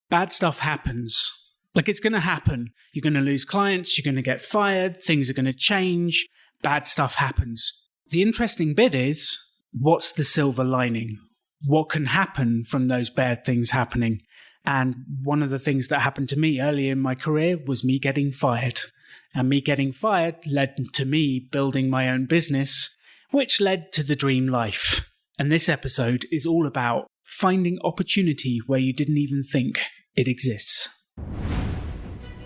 bad stuff happens. Like, it's going to happen. You're going to lose clients. You're going to get fired. Things are going to change. Bad stuff happens. The interesting bit is, what's the silver lining? What can happen from those bad things happening? And one of the things that happened to me early in my career was me getting fired. And me getting fired led to me building my own business, which led to the dream life. And this episode is all about finding opportunity where you didn't even think it exists.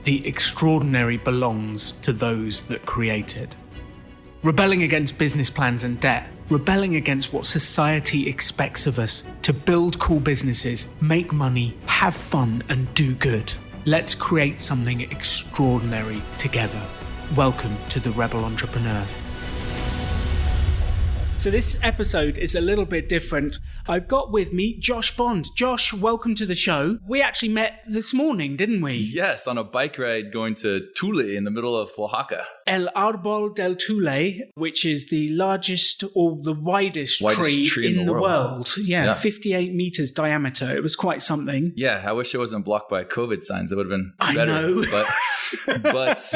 The extraordinary belongs to those that create it. Rebelling against business plans and debt, rebelling against what society expects of us to build cool businesses, make money, have fun, and do good. Let's create something extraordinary together. Welcome to The Rebel Entrepreneur. So this episode is a little bit different. I've got with me Josh Bond. Josh, welcome to the show. We actually met this morning, didn't we? Yes, on a bike ride going to Tule in the middle of Oaxaca. El Árbol del Tule, which is the largest or the widest tree in the world. Yeah, 58 meters diameter. It was quite something. Yeah, I wish it wasn't blocked by COVID signs. It would have been better. I know. But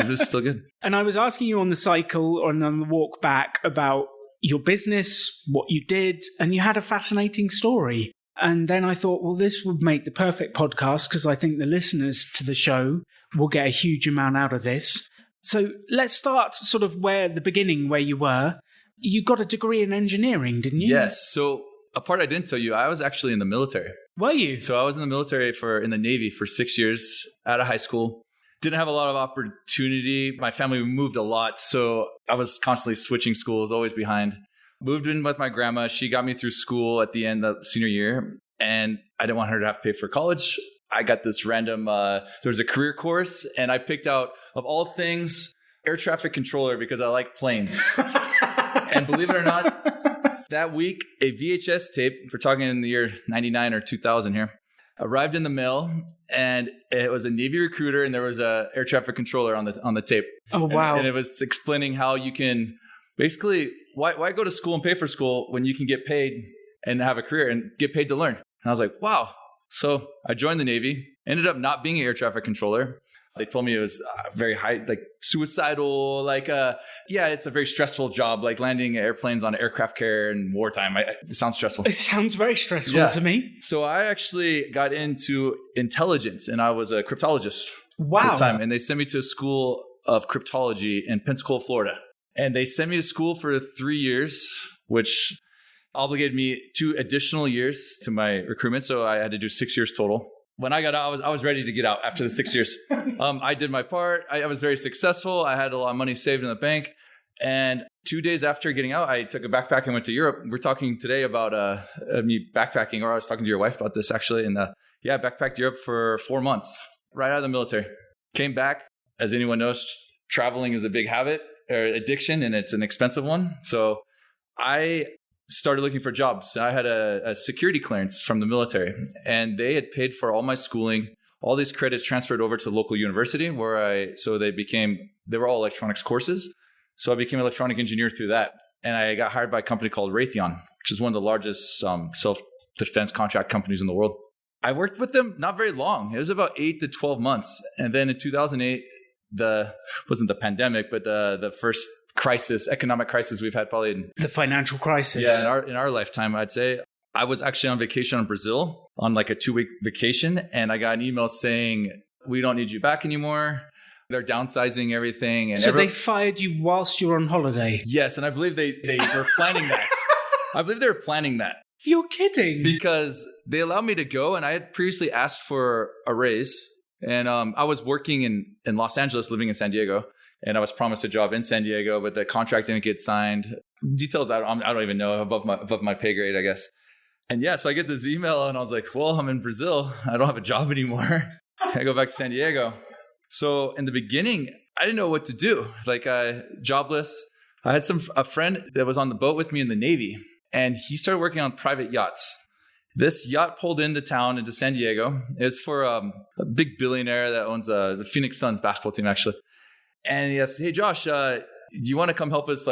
it was still good. And I was asking you on the cycle or on the walk back about your business, what you did, and you had a fascinating story. And then I thought, well, this would make the perfect podcast because I think the listeners to the show will get a huge amount out of this. So let's start sort of where you were. You got a degree in engineering, didn't you? Yes. So a part I didn't tell you, I was actually in the military. Were you? So I was in the military in the Navy for 6 years out of high school. Didn't have a lot of opportunity. My family moved a lot, so I was constantly switching schools, always behind. Moved in with my grandma. She got me through school at the end of senior year, and I didn't want her to have to pay for college. I got this random, there was a career course, and I picked out, of all things, air traffic controller because I like planes. And believe it or not, that week, a VHS tape, we're talking in the year 99 or 2000 here, arrived in the mail, and it was a Navy recruiter, and there was a air traffic controller on the tape. Oh, wow. And it was explaining how you can basically, why go to school and pay for school when you can get paid and have a career and get paid to learn? And I was like, wow. So I joined the Navy, ended up not being an air traffic controller. They told me it was very high, like suicidal, it's a very stressful job, like landing airplanes on aircraft carrier in wartime. It sounds stressful. It sounds very stressful to me. So I actually got into intelligence, and I was a cryptologist at the time. And they sent me to a school of cryptology in Pensacola, Florida. And they sent me to school for 3 years, which obligated me 2 additional years to my recruitment. So I had to do 6 years total. When I got out, I was ready to get out after the 6 years. I did my part. I was very successful. I had a lot of money saved in the bank. And 2 days after getting out, I took a backpack and went to Europe. We're talking today about me backpacking, or I was talking to your wife about this actually. And backpacked Europe for 4 months, right out of the military. Came back. As anyone knows, traveling is a big habit or addiction, and it's an expensive one. So I started looking for jobs. I had a security clearance from the military, and they had paid for all my schooling. All these credits transferred over to the local university they were all electronics courses. So I became an electronic engineer through that. And I got hired by a company called Raytheon, which is one of the largest self-defense contract companies in the world. I worked with them not very long. It was about 8 to 12 months. And then in 2008, wasn't the pandemic, but the first economic crisis we've had probably the financial crisis. Yeah, in our lifetime, I'd say. I was actually on vacation in Brazil on like a 2-week vacation, and I got an email saying, we don't need you back anymore. They're downsizing everything. And so they fired you whilst you were on holiday? Yes, and I believe they were planning that. I believe they were planning that. You're kidding. Because they allowed me to go, and I had previously asked for a raise. And I was working in Los Angeles, living in San Diego. And I was promised a job in San Diego, but the contract didn't get signed. Details I don't even know, above my pay grade, I guess. And so I get this email, and I was like, well, I'm in Brazil. I don't have a job anymore. I go back to San Diego. So in the beginning, I didn't know what to do. Jobless. I had a friend that was on the boat with me in the Navy, and he started working on private yachts. This yacht pulled into town, into San Diego. It was for a big billionaire that owns the Phoenix Suns basketball team, actually. And he asked, hey, Josh, do you want to come help us,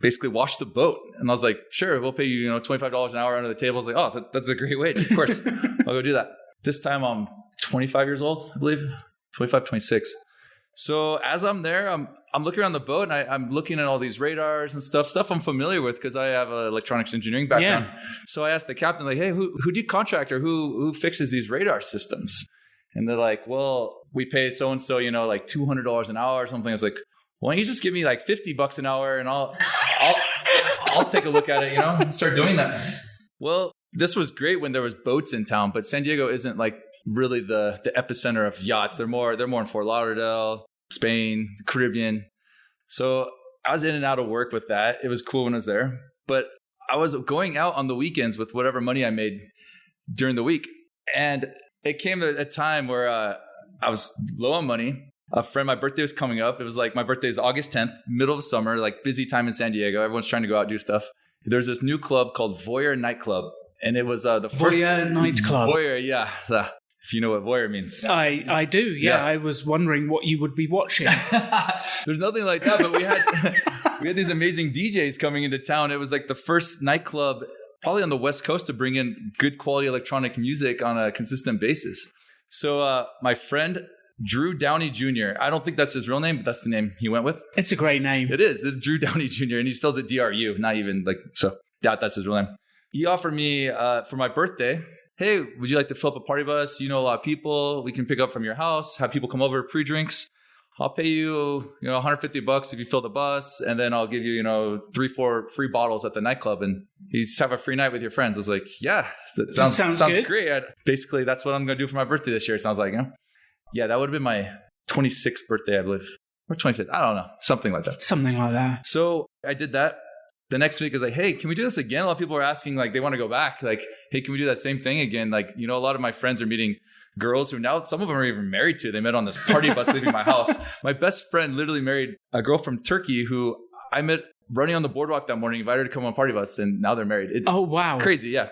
basically wash the boat? And I was like, sure, we'll pay you, $25 an hour under the table. I was like, oh, that's a great wage. Of course, I'll go do that. This time I'm 25 years old, I believe, 25, 26. So as I'm there, I'm looking around the boat and I'm looking at all these radars and stuff I'm familiar with because I have an electronics engineering background. Yeah. So I asked the captain, like, hey, who do you contract or who fixes these radar systems? And they're like, well, we pay so-and-so, like $200 an hour or something. I was like, why don't you just give me like $50 an hour and I'll take a look at it, and start doing that. Well, this was great when there was boats in town, but San Diego isn't like really the epicenter of yachts. They're more in Fort Lauderdale, Spain, the Caribbean. So I was in and out of work with that. It was cool when I was there, but I was going out on the weekends with whatever money I made during the week. And it came at a time where I was low on money. My birthday was coming up. It was like my birthday is August 10th, middle of summer, like busy time in San Diego. Everyone's trying to go out and do stuff. There's this new club called Voyeur Nightclub. And it was the first Voyeur Nightclub. Voyeur, yeah. If you know what voyeur means. I do, yeah. I was wondering what you would be watching. There's nothing like that, but we had these amazing DJs coming into town. It was like the first nightclub probably on the West Coast to bring in good quality electronic music on a consistent basis. So my friend Drew Downey Jr., I don't think that's his real name, but that's the name he went with. It's a great name. It is. It's Drew Downey Jr., and he spells it DRU, not even like, so doubt that's his real name. He offered me for my birthday, hey, would you like to fill up a party bus? You know a lot of people. We can pick up from your house, have people come over, pre-drinks. I'll pay you, $150 if you fill the bus, and then I'll give you, 3-4 free bottles at the nightclub, and you just have a free night with your friends. I was like, yeah, that sounds great. Basically, that's what I'm going to do for my birthday this year. It sounds like, yeah, that would have been my 26th birthday, I believe, or 25th. I don't know, something like that. Something like that. So I did that. The next week I was like, hey, can we do this again? A lot of people are asking, like, they want to go back. Like, hey, can we do that same thing again? Like, a lot of my friends are meeting girls who now, some of them are even married to. They met on this party bus leaving my house. My best friend literally married a girl from Turkey who I met running on the boardwalk that morning, invited her to come on a party bus, and now they're married. Oh, wow. Crazy, yeah.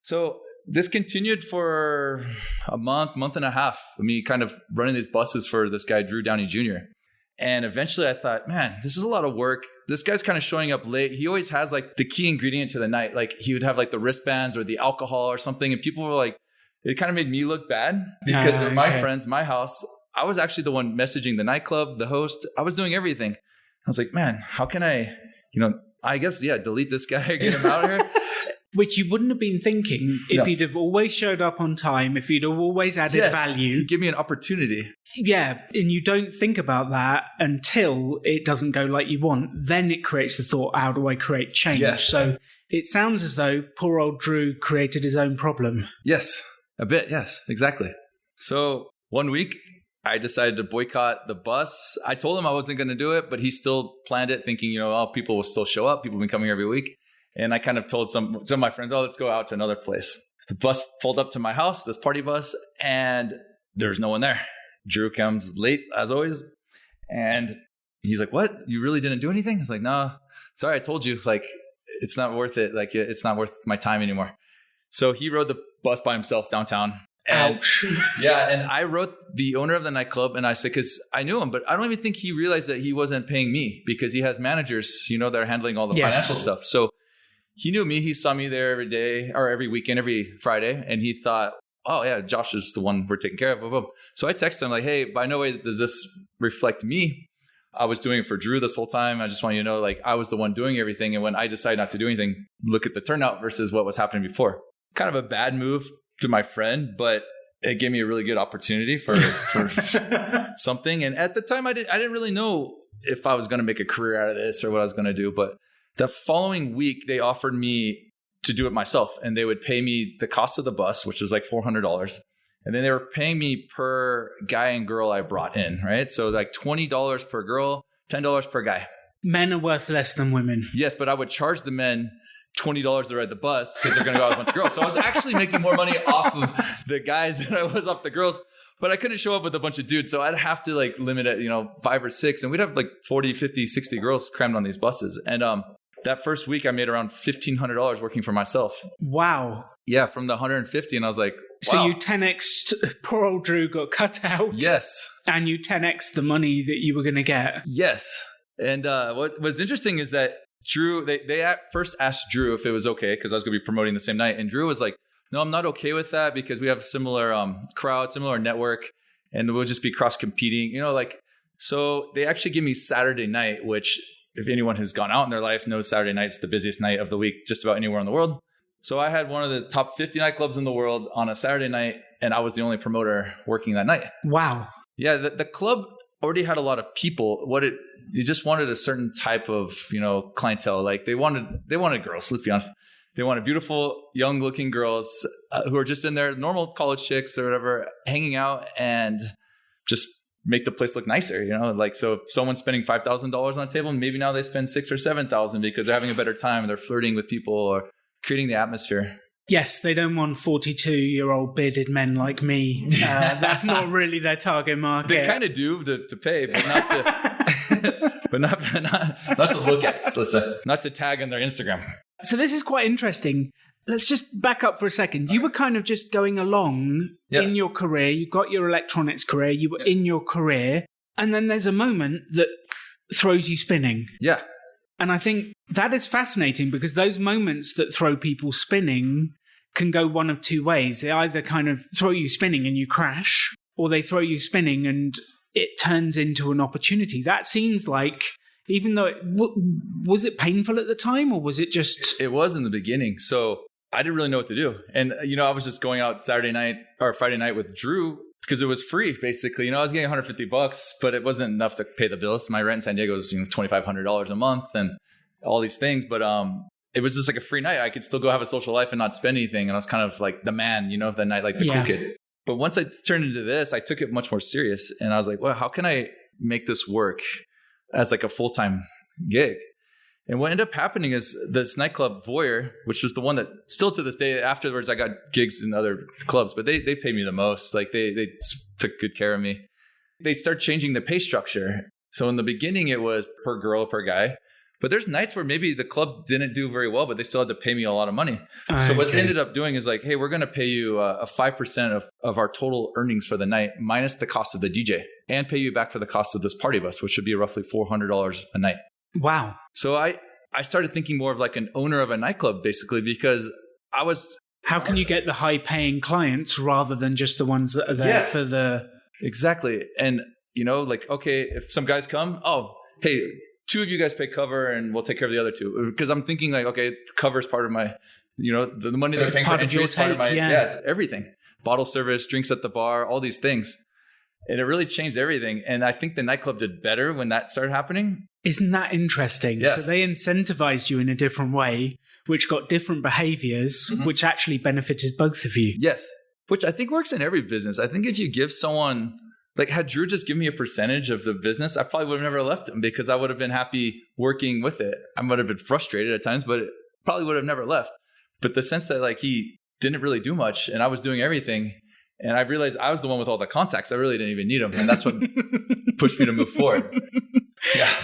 So this continued for a month and a half of me kind of running these buses for this guy, Drew Downey Jr. And eventually I thought, man, this is a lot of work. This guy's kind of showing up late. He always has like the key ingredient to the night. Like he would have like the wristbands or the alcohol or something. And people were like, it kind of made me look bad because of my friends, my house. I was actually the one messaging the nightclub, the host. I was doing everything. I was like, man, how can I, I guess, delete this guy, get him out of here. Which you wouldn't have been thinking if he'd have always showed up on time, if he'd have always added value. Give me an opportunity. Yeah, and you don't think about that until it doesn't go like you want. Then it creates the thought, how do I create change? Yes. So it sounds as though poor old Drew created his own problem. Yes, a bit. Yes, exactly. So one week, I decided to boycott the bus. I told him I wasn't going to do it, but he still planned it thinking, people will still show up. People have been coming every week. And I kind of told some of my friends, let's go out to another place. The bus pulled up to my house, this party bus, and there's no one there. Drew comes late, as always. And he's like, what? You really didn't do anything? I was like, no, sorry, I told you. Like, it's not worth it. Like, it's not worth my time anymore. So he rode the bus by himself downtown. Ouch. Yeah, and I wrote the owner of the nightclub, and I said, because I knew him, but I don't even think he realized that he wasn't paying me because he has managers, that are handling all the financial stuff. So he knew me. He saw me there every day or every weekend, every Friday. And he thought, oh, yeah, Josh is the one we're taking care of. So I texted him like, hey, by no way does this reflect me. I was doing it for Drew this whole time. I just want you to know, like, I was the one doing everything. And when I decided not to do anything, look at the turnout versus what was happening before. Kind of a bad move to my friend, but it gave me a really good opportunity for something. And at the time, I didn't really know if I was going to make a career out of this or what I was going to do. But the following week, they offered me to do it myself, and they would pay me the cost of the bus, which is like $400. And then they were paying me per guy and girl I brought in, right? So like $20 per girl, $10 per guy. Men are worth less than women. Yes, but I would charge the men $20 to ride the bus because they're going to go out with a bunch of girls. So I was actually making more money off of the guys than I was off the girls. But I couldn't show up with a bunch of dudes. So I'd have to like limit it, 5 or 6. And we'd have like 40, 50, 60 girls crammed on these buses. And that first week, I made around $1,500 working for myself. Wow. Yeah, from the 150. And I was like, wow. So you 10x'd, poor old Drew got cut out. Yes. And you 10x'd the money that you were going to get. Yes. And what was interesting is that Drew, they at first asked Drew if it was okay because I was going to be promoting the same night. And Drew was like, No, I'm not okay with that because we have similar crowd, similar network, and we'll just be cross competing. So they actually give me Saturday night, which if anyone who's gone out in their life knows Saturday night's the busiest night of the week, just about anywhere in the world. So I had one of the top 50 nightclubs in the world on a Saturday night, and I was the only promoter working that night. Wow. Yeah, the club already had a lot of people. You just wanted a certain type of, clientele. Like they wanted girls, let's be honest. They wanted beautiful, young-looking girls who are just in there, normal college chicks or whatever, hanging out and just make the place look nicer, so if someone's spending $5,000 on a table, maybe now they spend $6,000 or $7,000 because they're having a better time and they're flirting with people or creating the atmosphere. Yes, they don't want 42-year-old bearded men like me. That's not really their target market. They kind of do to pay, but not to, but not to look at, let's say, not to tag on their Instagram. So this is quite interesting. Let's just back up for a second. You were kind of just going along in your career. You got your electronics career. You were in your career. And then there's a moment that throws you spinning. Yeah. And I think that is fascinating because those moments that throw people spinning can go one of two ways. They either kind of throw you spinning and you crash, or they throw you spinning and it turns into an opportunity. That seems like, even though was it painful at the time, or was it just... It was in the beginning. So I didn't really know what to do. And, I was just going out Saturday night or Friday night with Drew because it was free, basically. I was getting $150, but it wasn't enough to pay the bills. My rent in San Diego was, $2,500 a month and all these things. But it was just like a free night. I could still go have a social life and not spend anything. And I was kind of like the man, that night, like the cool kid. But once I turned into this, I took it much more serious. And I was like, well, how can I make this work as like a full-time gig? And what ended up happening is this nightclub, Voyeur, which was the one that still to this day, afterwards I got gigs in other clubs, but they paid me the most. Like they took good care of me. They start changing the pay structure. So in the beginning it was per girl, per guy. But there's nights where maybe the club didn't do very well, but they still had to pay me a lot of money. So what they ended up doing is like, hey, we're going to pay you a 5% of our total earnings for the night minus the cost of the DJ and pay you back for the cost of this party bus, which would be roughly $400 a night. Wow. So I started thinking more of like an owner of a nightclub, basically, because I was... How can you get the high-paying clients rather than just the ones that are there for the... Exactly. And, okay, if some guys come, hey, 2 of you guys pay cover and we'll take care of the other 2. Because I'm thinking like, okay, cover is part of my, the money they're paying for entry is part of my... Yes, everything. Bottle service, drinks at the bar, all these things. And it really changed everything. And I think the nightclub did better when that started happening. Isn't that interesting? Yes. So they incentivized you in a different way, which got different behaviors, which actually benefited both of you. Yes. Which I think works in every business. I think if you give someone, like had Drew just give me a percentage of the business, I probably would have never left him because I would have been happy working with it. I would have been frustrated at times, but probably would have never left. But the sense that like he didn't really do much and I was doing everything. And I realized I was the one with all the contacts. I really didn't even need them. And that's what pushed me to move forward. Yeah.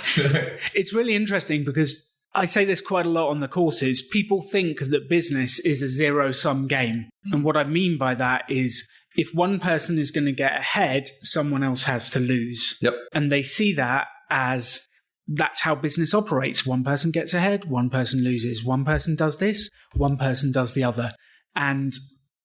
It's really interesting because I say this quite a lot on the courses. People think that business is a zero-sum game. And what I mean by that is if one person is going to get ahead, someone else has to lose. Yep. And they see that as that's how business operates. One person gets ahead, one person loses. One person does this, one person does the other. And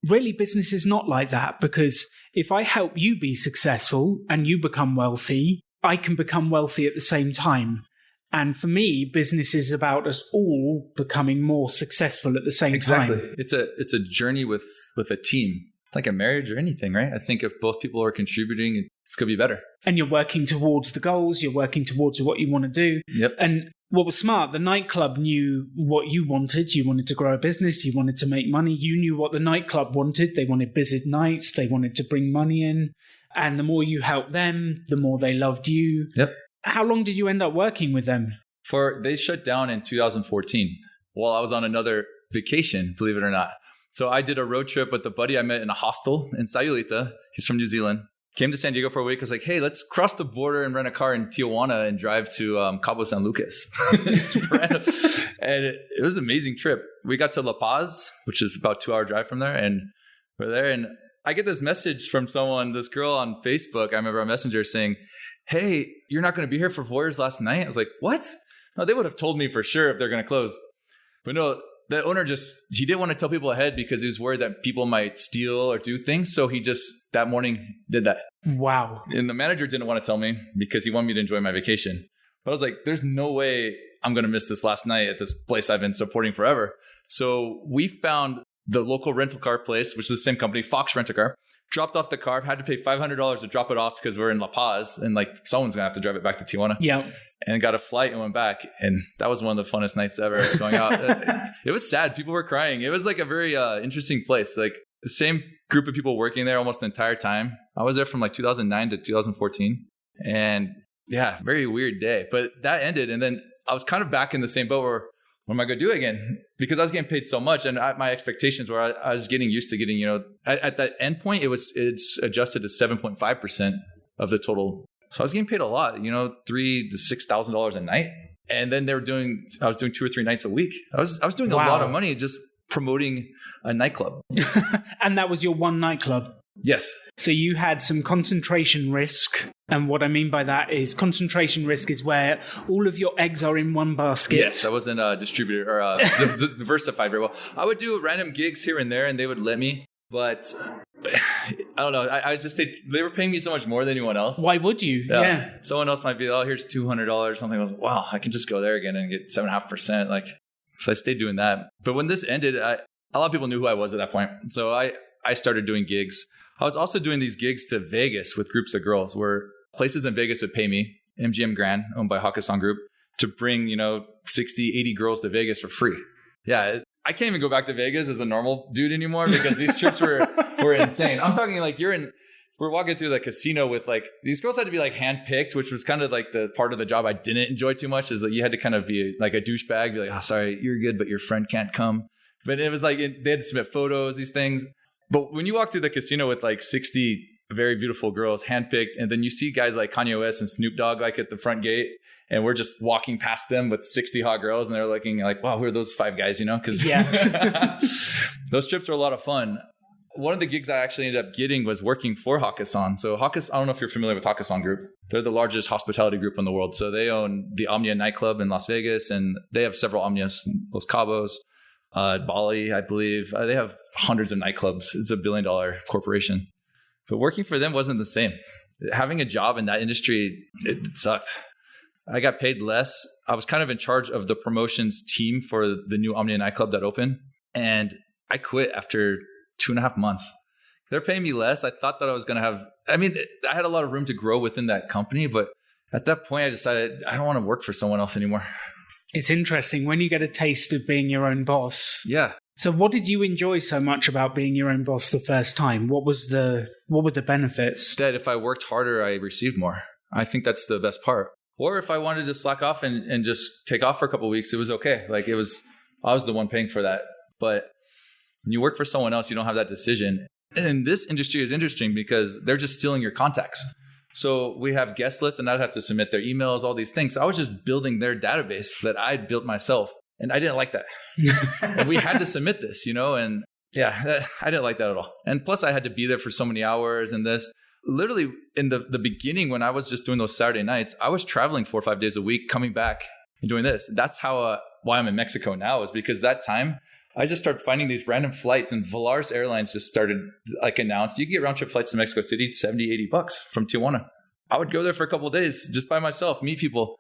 really, business is not like that because if I help you be successful and you become wealthy, I can become wealthy at the same time. And for me, business is about us all becoming more successful at the same time. It's a journey with a team, like a marriage or anything, right? I think if both people are contributing, it's going to be better. And you're working towards the goals. You're working towards what you want to do. Yep. And what was smart, the nightclub knew what you wanted. You wanted to grow a business. You wanted to make money. You knew what the nightclub wanted. They wanted busy nights. They wanted to bring money in. And the more you helped them, the more they loved you. Yep. How long did you end up working with them? They shut down in 2014 while I was on another vacation, believe it or not. So I did a road trip with a buddy I met in a hostel in Sayulita. He's from New Zealand. Came to San Diego for a week. I was like, hey, let's cross the border and rent a car in Tijuana and drive to Cabo San Lucas. And it was an amazing trip. We got to La Paz, which is about a 2-hour drive from there. And we're there. And I get this message from someone, this girl on Facebook. I remember a messenger saying, hey, you're not going to be here for Voyeur's last night? I was like, what? No, they would have told me for sure if they're going to close. But no, the owner he didn't want to tell people ahead because he was worried that people might steal or do things. So he just that morning did that. Wow. And the manager didn't want to tell me because he wanted me to enjoy my vacation. But I was like, there's no way I'm going to miss this last night at this place I've been supporting forever. So we found the local rental car place, which is the same company, Fox Rent-A-Car, dropped off the car, had to pay $500 to drop it off because we're in La Paz and like someone's going to have to drive it back to Tijuana. Yeah. And got a flight and went back. And that was one of the funnest nights ever going out. It was sad. People were crying. It was like a very interesting place. Like the same group of people working there almost the entire time. I was there from like 2009 to 2014. And yeah, very weird day. But that ended. And then I was kind of back in the same boat where, what am I going to do again? Because I was getting paid so much, and my expectations were I was getting used to getting, at that end point, it's adjusted to 7.5% of the total. So I was getting paid a lot, $3,000 to $6,000 a night, and then I was doing 2 or 3 nights a week. I was doing a lot of money just promoting a nightclub. And that was your one nightclub. Yes. So you had some concentration risk. And what I mean by that is concentration risk is where all of your eggs are in one basket. Yes, I wasn't a distributor or diversified very well. I would do random gigs here and there and they would let me. But I don't know. They were paying me so much more than anyone else. Why would you? Yeah. Someone else might be, here's $200 or something. I was like, wow, I can just go there again and get 7.5%. So I stayed doing that. But when this ended, a lot of people knew who I was at that point. So I started doing gigs. I was also doing these gigs to Vegas with groups of girls where places in Vegas would pay me, MGM Grand, owned by Hakkasan Group, to bring, 60, 80 girls to Vegas for free. Yeah, I can't even go back to Vegas as a normal dude anymore because these trips were insane. I'm talking like we're walking through the casino with these girls had to be handpicked, which was kind of like the part of the job I didn't enjoy too much is that you had to kind of be like a douchebag, be like, oh, sorry, you're good, but your friend can't come. But it was they had to submit photos, these things. But when you walk through the casino with 60 very beautiful girls handpicked, and then you see guys like Kanye West and Snoop Dogg at the front gate, and we're just walking past them with 60 hot girls, and they're looking like, wow, who are those 5 guys, Because those trips are a lot of fun. One of the gigs I actually ended up getting was working for Hakkasan. So I don't know if you're familiar with Hakkasan Group. They're the largest hospitality group in the world. So they own the Omnia nightclub in Las Vegas, and they have several Omnias in Los Cabos, Bali, I believe. They have hundreds of nightclubs. It's $1 billion corporation. But working for them wasn't the same. Having a job in that industry, it sucked. I got paid less. I was kind of in charge of the promotions team for the new Omnia nightclub that opened. And I quit after 2.5 months. They're paying me less. I thought that I was going to have, I had a lot of room to grow within that company. But at that point, I decided I don't want to work for someone else anymore. It's interesting when you get a taste of being your own boss. Yeah. So what did you enjoy so much about being your own boss the first time? What were the benefits? That if I worked harder, I received more. I think that's the best part. Or if I wanted to slack off and just take off for a couple of weeks, it was okay. I was the one paying for that. But when you work for someone else, you don't have that decision. And this industry is interesting because they're just stealing your contacts. So we have guest lists and I'd have to submit their emails, all these things. So I was just building their database that I'd built myself. And I didn't like that. And we had to submit this, and yeah, I didn't like that at all. And plus I had to be there for so many hours and this. Literally in the beginning when I was just doing those Saturday nights, I was traveling 4 or 5 days a week, coming back and doing this. That's how why I'm in Mexico now is because that time I just started finding these random flights and Volaris Airlines just started announced you can get round trip flights to Mexico City, $70, $80 from Tijuana. I would go there for a couple of days just by myself, meet people.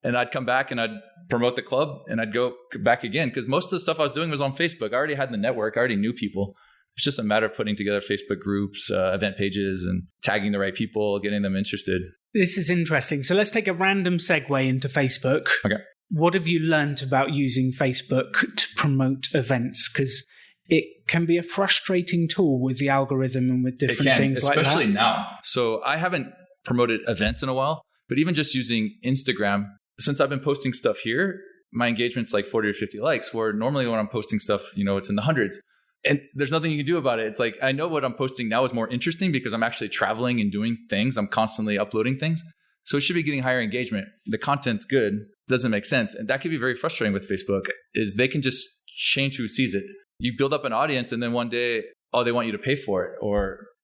And I'd come back and I'd promote the club and I'd go back again because most of the stuff I was doing was on Facebook. I already had the network. I already knew people. It's just a matter of putting together Facebook groups, event pages, and tagging the right people, getting them interested. This is interesting. So let's take a random segue into Facebook. Okay. What have you learned about using Facebook to promote events? Because it can be a frustrating tool with the algorithm and with different things like that. Especially now. So I haven't promoted events in a while, but even just using Instagram, since I've been posting stuff here, my engagement's 40 or 50 likes, where normally when I'm posting stuff, it's in the hundreds. And there's nothing you can do about it. It's I know what I'm posting now is more interesting because I'm actually traveling and doing things. I'm constantly uploading things. So it should be getting higher engagement. The content's good. Doesn't make sense. And that can be very frustrating with Facebook is they can just change who sees it. You build up an audience and then one day, they want you to pay for it.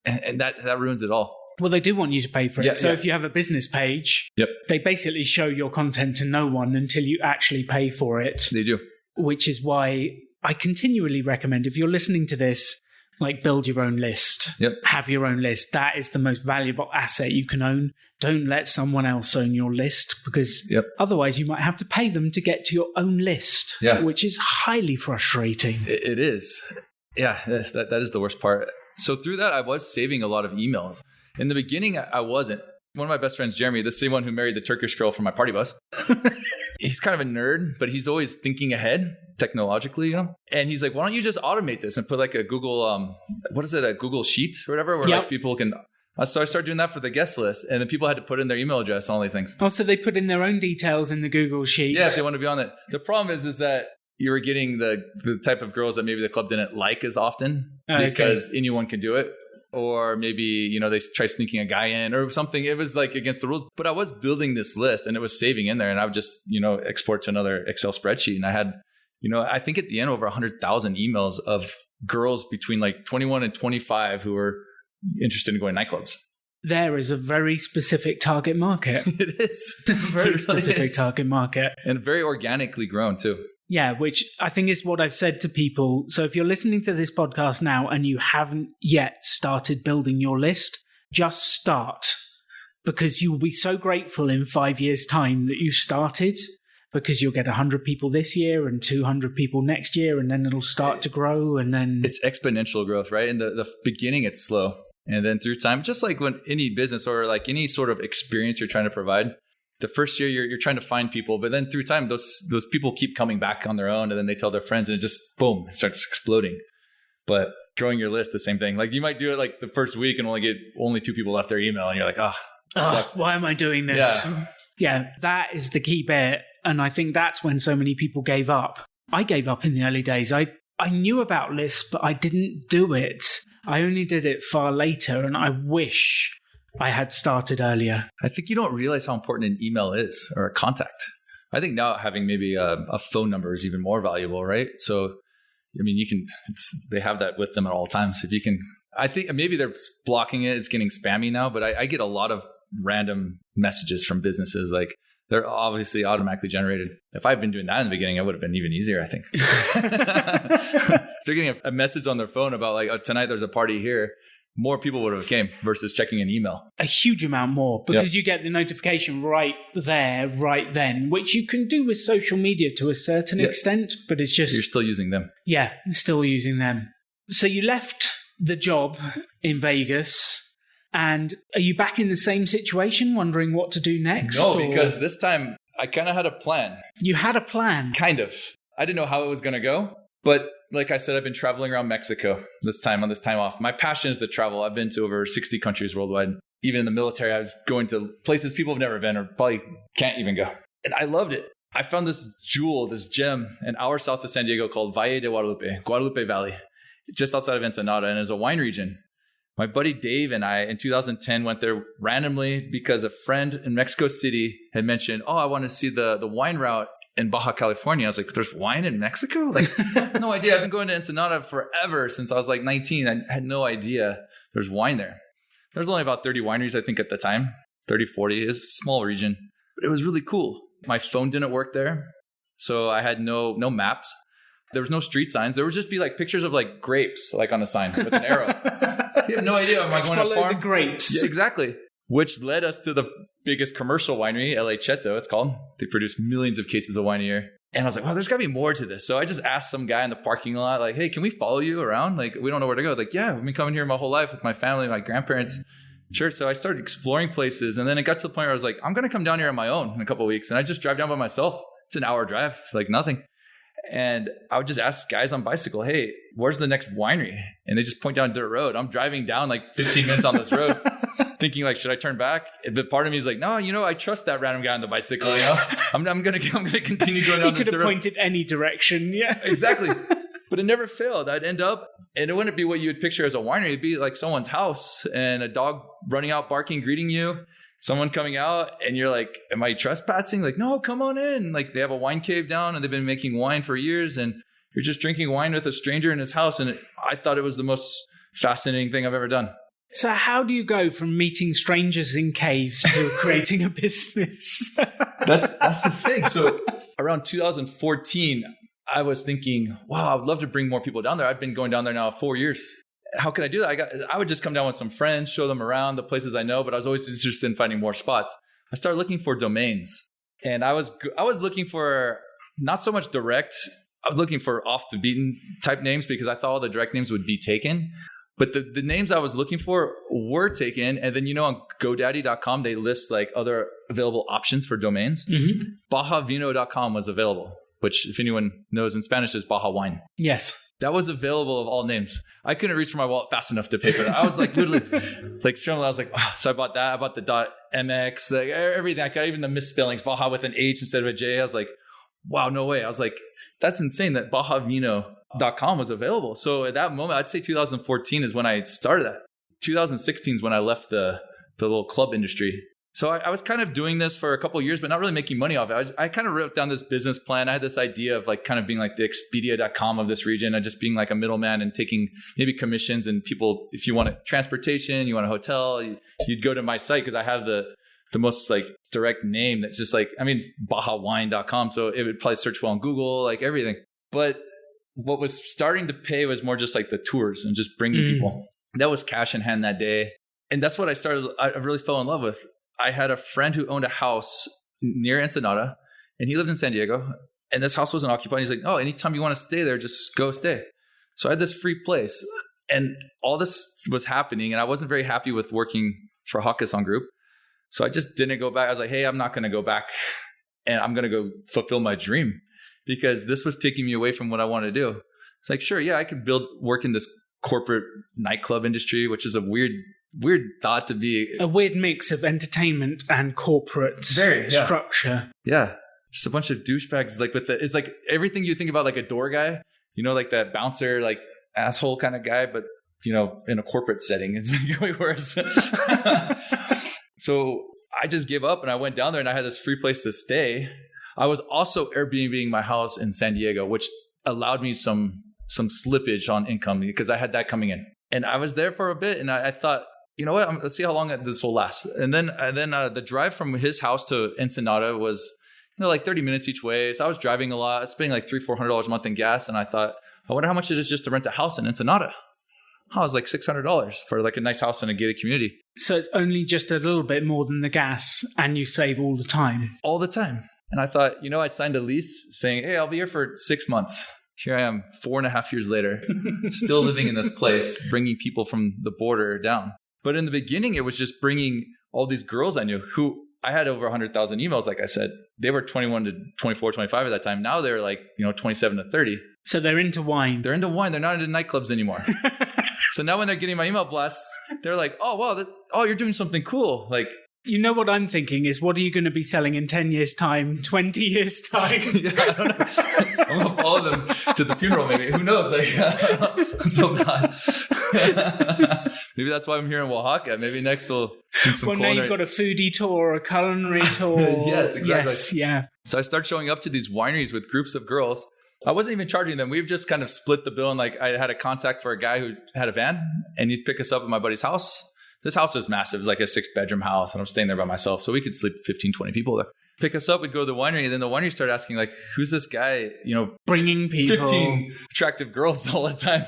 And that ruins it all. Well, they do want you to pay for it. Yeah, so if you have a business page, yep, they basically show your content to no one until you actually pay for it. They do. Which is why I continually recommend, if you're listening to this, like build your own list. Yep. Have your own list. That is the most valuable asset you can own. Don't let someone else own your list, because otherwise you might have to pay them to get to your own list, which is highly frustrating. It is. Yeah, that is the worst part. So through that, I was saving a lot of emails. In the beginning, I wasn't. One of my best friends, Jeremy, the same one who married the Turkish girl from my party bus, he's kind of a nerd, but he's always thinking ahead technologically, you know? And he's like, why don't you just automate this and put like a Google, a Google Sheet or whatever, where like people can... So I started doing that for the guest list, and then people had to put in their email address and all these things. Oh, so they put in their own details in the Google Sheet. Yeah, they want to be on it. The problem is that you were getting the type of girls that maybe the club didn't like as often because anyone can do it. Or maybe, you know, they try sneaking a guy in or something. It was like against the rules. But I was building this list and it was saving in there. And I would just, you know, export to another Excel spreadsheet. And I had, you know, I think at the end over 100,000 emails of girls between like 21 and 25 who were interested in going to nightclubs. There is a very specific target market. It is. Very specific target market. And very organically grown too. Yeah, which I think is what I've said to people. So if you're listening to this podcast now and you haven't yet started building your list, just start, because you will be so grateful in 5 years' time that you started, because you'll get 100 people this year and 200 people next year, and then it'll start to grow. And then it's exponential growth, right? In the beginning, it's slow. And then through time, just like when any business or like any sort of experience you're trying to provide, the first year you're trying to find people, but then through time, those people keep coming back on their own, and then they tell their friends, and it just boom, it starts exploding. But growing your list, the same thing. Like you might do it like the first week and only 2 people left their email, and you're like, why am I doing this? Yeah, that is the key bit, and I think that's when so many people gave up. I gave up in the early days. I knew about lists, but I didn't do it. I only did it far later, and I wish I had started earlier. I think you don't realize how important an email is, or a contact. I think now having maybe a phone number is even more valuable, right? So, I mean, they have that with them at all times. If you can, I think maybe they're blocking it. It's getting spammy now, but I get a lot of random messages from businesses. Like they're obviously automatically generated. If I'd been doing that in the beginning, it would have been even easier, I think. So getting a message on their phone about like, oh, tonight there's a party here. More people would have came versus checking an email. A huge amount more, because you get the notification right there, right then, which you can do with social media to a certain extent, but it's just... You're still using them. Yeah, still using them. So you left the job in Vegas, and are you back in the same situation, wondering what to do next? No, because this time I kind of had a plan. You had a plan? Kind of. I didn't know how it was going to go, but... Like I said, I've been traveling around Mexico on this time off. My passion is to travel. I've been to over 60 countries worldwide. Even in the military, I was going to places people have never been or probably can't even go. And I loved it. I found this jewel, this gem, an hour south of San Diego called Valle de Guadalupe Valley, just outside of Ensenada. And it's a wine region. My buddy Dave and I, in 2010, went there randomly because a friend in Mexico City had mentioned, I want to see the wine route in Baja California. I was like, there's wine in Mexico? Like, no idea. I've been going to Ensenada forever, since I was like 19. I had no idea there's wine there. There's only about 30 wineries, I think, at the time. 30, 40. It was a small region, but it was really cool. My phone didn't work there, so I had no maps. There was no street signs. There would just be like pictures of like grapes, like on a sign with an arrow. You have no idea. Am I going to farm? The grapes. Yeah, exactly. Which led us to the biggest commercial winery, LA Cheto, it's called. They produce millions of cases of wine a year. And I was like, well, there's got to be more to this. So I just asked some guy in the parking lot, like, hey, can we follow you around? Like, we don't know where to go. Like, yeah, I've been coming here my whole life with my family, my grandparents. Sure. So I started exploring places. And then it got to the point where I was like, I'm going to come down here on my own in a couple of weeks. And I just drive down by myself. It's an hour drive, like nothing. And I would just ask guys on bicycle, hey, where's the next winery? And they just point down a dirt road. I'm driving down like 15 minutes on this road. Thinking like, should I turn back? But part of me is like, no, I trust that random guy on the bicycle. I'm gonna continue going down this road. He could have pointed any direction. Yeah, exactly. But it never failed. I'd end up, and it wouldn't be what you would picture as a winery. It'd be like someone's house and a dog running out, barking, greeting you. Someone coming out, and you're like, am I trespassing? Like, no, come on in. Like they have a wine cave down, and they've been making wine for years, and you're just drinking wine with a stranger in his house. And I thought it was the most fascinating thing I've ever done. So how do you go from meeting strangers in caves to creating a business? That's the thing. So around 2014, I was thinking, wow, I'd love to bring more people down there. I've been going down there now 4 years. How can I do that? I would just come down with some friends, show them around the places I know, but I was always interested in finding more spots. I started looking for domains, and I was looking for not so much direct. I was looking for off the beaten type names because I thought all the direct names would be taken. But the names I was looking for were taken. And then, on GoDaddy.com, they list like other available options for domains. Mm-hmm. BajaVino.com was available, which if anyone knows in Spanish is Baja Wine. Yes. That was available of all names. I couldn't reach for my wallet fast enough to pay for it. I was like literally like struggling. I was like, so I bought that. I bought the .mx, like everything. I got even the misspellings, Baja with an H instead of a J. I was like, wow, no way. I was like, that's insane that BajaVino.com was available. So at that moment, I'd say 2014 is when I started that. 2016 is when I left the little club industry. So I was kind of doing this for a couple of years, but not really making money off it. I kind of wrote down this business plan. I had this idea of like kind of being like the Expedia.com of this region and just being like a middleman and taking maybe commissions and people, if you want transportation, you want a hotel, you'd go to my site because I have the most like direct name that's just like, it's BajaWine.com. So it would probably search well on Google, like everything. But what was starting to pay was more just like the tours and just bringing people. That was cash in hand that day. And that's what I really fell in love with. I had a friend who owned a house near Ensenada and he lived in San Diego and this house wasn't occupied. He's like, oh, anytime you want to stay there, just go stay. So I had this free place and all this was happening and I wasn't very happy with working for Hakkasan Group. So I just didn't go back. I was like, hey, I'm not going to go back and I'm going to go fulfill my dream because this was taking me away from what I want to do. It's like, sure, yeah, I could work in this corporate nightclub industry, which is a weird thought to be. A weird mix of entertainment and corporate structure. Yeah. Just a bunch of douchebags it's like everything you think about like a door guy, like that bouncer, like asshole kind of guy, but in a corporate setting, it's like way worse. So I just gave up and I went down there and I had this free place to stay. I was also Airbnb-ing my house in San Diego, which allowed me some slippage on income because I had that coming in. And I was there for a bit and I thought, you know what, let's see how long this will last. And then the drive from his house to Ensenada was like 30 minutes each way. So I was driving a lot. I was spending like $300-400 a month in gas. And I thought, I wonder how much it is just to rent a house in Ensenada. It was like $600 for like a nice house in a gated community. So it's only just a little bit more than the gas and you save all the time. All the time. And I thought, I signed a lease saying, hey, I'll be here for 6 months. Here I am 4.5 years later, still living in this place, bringing people from the border down. But in the beginning, it was just bringing all these girls I knew who I had over 100,000 emails. Like I said, they were 21 to 24, 25 at that time. Now they're like, 27 to 30. So they're into wine. They're into wine. They're not into nightclubs anymore. So now when they're getting my email blasts, they're like, oh, wow, you're doing something cool. Like, what I'm thinking is, what are you going to be selling in 10 years' time, 20 years' time? Yeah, I don't know. I'm going to follow them to the funeral, maybe. Who knows? Like, let's hope not. Maybe that's why I'm here in Oaxaca. Maybe next we'll do some culinary. Now you've got a foodie tour, a culinary tour. Yes, exactly. Yes, yeah. So I started showing up to these wineries with groups of girls. I wasn't even charging them. We've just kind of split the bill. And like I had a contact for a guy who had a van and he'd pick us up at my buddy's house. This house is massive. It's like a 6-bedroom house and I'm staying there by myself. So we could sleep 15, 20 people there. Pick us up, we'd go to the winery. And then the winery started asking like, who's this guy? Bringing people. 15 attractive girls all the time.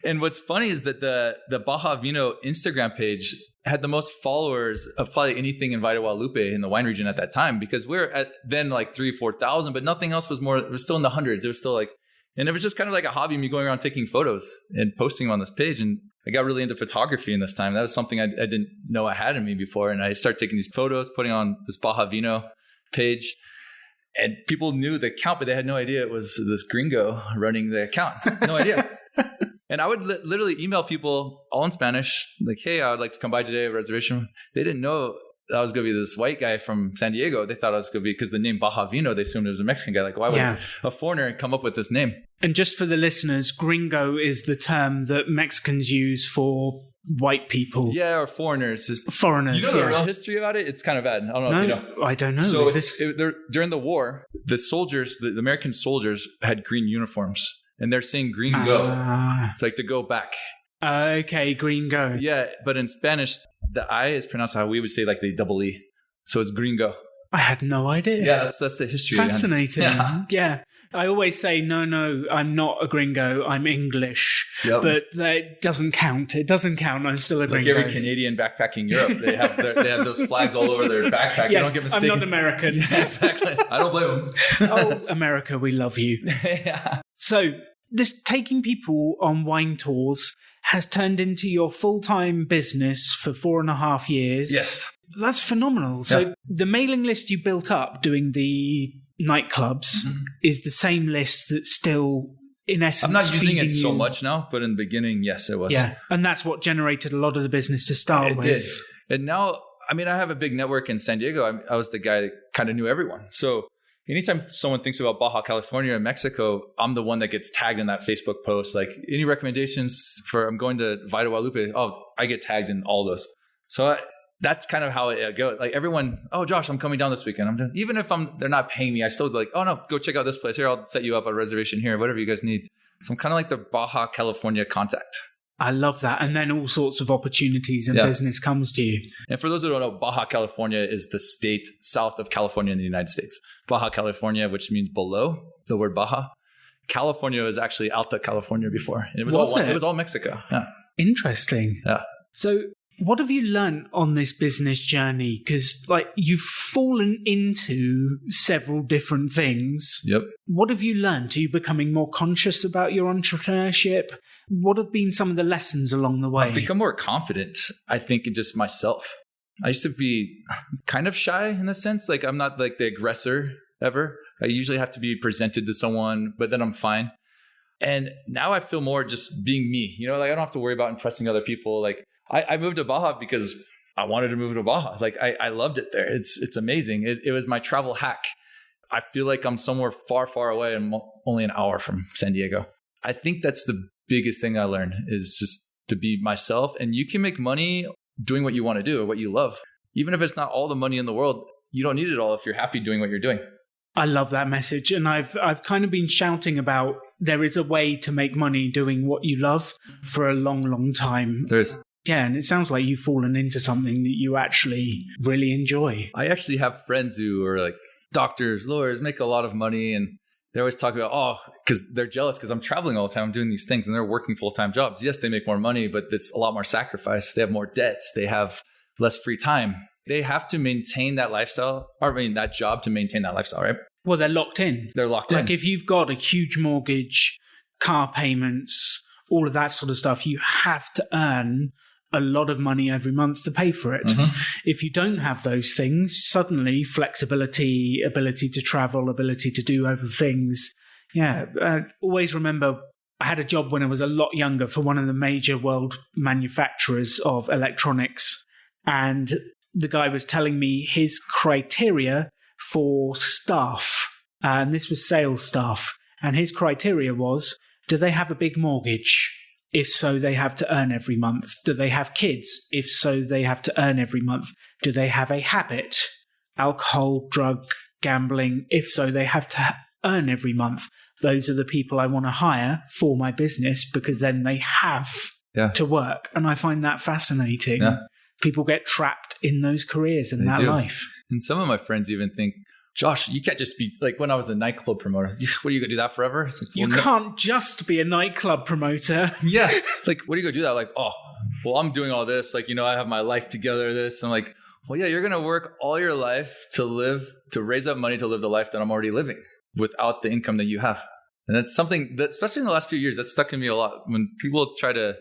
And what's funny is that the Baja Vino Instagram page had the most followers of probably anything in Valle de Guadalupe in the wine region at that time, because we're at then like 3,000-4,000, but nothing else it was still in the hundreds. It was still like, and it was just kind of like a hobby, me going around taking photos and posting them on this page. And I got really into photography in this time. That was something I didn't know I had in me before. And I started taking these photos, putting on this Baja Vino page. And people knew the account, but they had no idea it was this gringo running the account. No idea. And I would literally email people all in Spanish, like, hey, I would like to come by today, a reservation. They didn't know I was going to be this white guy from San Diego. They thought I was going to be, because the name Baja Vino, they assumed it was a Mexican guy. Like, why would a foreigner come up with this name? And just for the listeners, gringo is the term that Mexicans use for white people. Yeah, or foreigners. Foreigners, you know the real history about it? It's kind of bad. I don't know if you know. I don't know. So during the war, the soldiers, the American soldiers had green uniforms. And they're saying gringo. It's like to go back. Okay, gringo. Yeah, but in Spanish, the I is pronounced how we would say like the double E. So it's gringo. I had no idea. Yeah, that's the history. Fascinating. Yeah. I always say, no, I'm not a gringo, I'm English. Yep. But that doesn't count. It doesn't count. I'm still a Like gringo. every Canadian backpacking Europe, they have those flags all over their backpack. Yes, Don't get mistaken. I'm not American. Yeah, exactly. I don't blame them. Oh, America, we love you. Yeah. So this taking people on wine tours has turned into your full-time business for 4.5 years. Yes. That's phenomenal. So the mailing list you built up doing the nightclubs is the same list that's still, in essence, I'm not using it feeding so you. much now, but in the beginning, yes, it was. Yeah, and that's what generated a lot of the business to start It with. did. And now, I mean, I have a big network in San Diego. I was the guy that kind of knew everyone. So anytime someone thinks about Baja California or Mexico, I'm the one that gets tagged in that Facebook post. Like, any recommendations for I'm going to Valle de Guadalupe? Oh, I get tagged in all those. So that's kind of how it goes. Like everyone, oh, Josh, I'm coming down this weekend. Even if they're not paying me, I still like, oh no, go check out this place. Here, I'll set you up a reservation here, whatever you guys need. So I'm kind of like the Baja California contact. I love that. And then all sorts of opportunities and business comes to you. And for those who don't know, Baja California is the state south of California in the United States. Baja California, which means below, the word Baja. California was actually Alta California before. And it was all Mexico. Yeah. Interesting. Yeah. So what have you learned on this business journey? Because you've fallen into several different things. Yep. What have you learned? Are you becoming more conscious about your entrepreneurship? What have been some of the lessons along the way? I've become more confident, I think, in just myself. I used to be kind of shy in a sense. Like, I'm not like the aggressor ever. I usually have to be presented to someone, but then I'm fine. And now I feel more just being me. I don't have to worry about impressing other people. Like, I moved to Baja because I wanted to move to Baja. Like, I loved it there. It's amazing. It was my travel hack. I feel like I'm somewhere far, far away and only an hour from San Diego. I think that's the biggest thing I learned is just to be myself. And you can make money doing what you want to do, what you love. Even if it's not all the money in the world, you don't need it all if you're happy doing what you're doing. I love that message. And I've kind of been shouting about there is a way to make money doing what you love for a long, long time. There is. Yeah, and it sounds like you've fallen into something that you actually really enjoy. I actually have friends who are like doctors, lawyers, make a lot of money. And they always talk about, because they're jealous because I'm traveling all the time, I'm doing these things and they're working full-time jobs. Yes, they make more money, but it's a lot more sacrifice. They have more debts. They have less free time. They have to maintain that lifestyle, that job to maintain that lifestyle, right? Well, they're locked in. They're locked in. Like if you've got a huge mortgage, car payments, all of that sort of stuff, you have to earn a lot of money every month to pay for it. Mm-hmm. If you don't have those things, suddenly flexibility, ability to travel, ability to do other things. Yeah. Always remember, I had a job when I was a lot younger for one of the major world manufacturers of electronics. And the guy was telling me his criteria for staff. And this was sales staff. And his criteria was, do they have a big mortgage? If so, they have to earn every month. Do they have kids? If so, they have to earn every month. Do they have a habit? Alcohol, drug, gambling? If so, they have to earn every month. Those are the people I want to hire for my business because then they have to work. And I find that fascinating. Yeah. People get trapped in those careers and that life. And some of my friends even think, Josh, you can't just be like when I was a nightclub promoter. What are you going to do that forever? It's like, you can't just be a nightclub promoter. Yeah. Like, what are you going to do that? Like, I'm doing all this. Like, I have my life together. This. I'm like, well, yeah, you're going to work all your life to raise up money to live the life that I'm already living without the income that you have. And that's something that, especially in the last few years, that's stuck in me a lot. When people try to,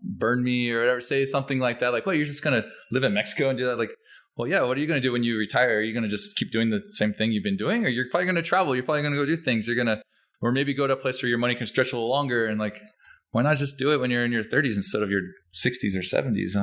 burn me or whatever, say something like that. Like, well, you're just going to live in Mexico and do that. Like, well, yeah, what are you going to do when you retire? Are you going to just keep doing the same thing you've been doing? Or you're probably going to travel. You're probably going to go do things. Or maybe go to a place where your money can stretch a little longer. And like, why not just do it when you're in your 30s instead of your 60s or 70s?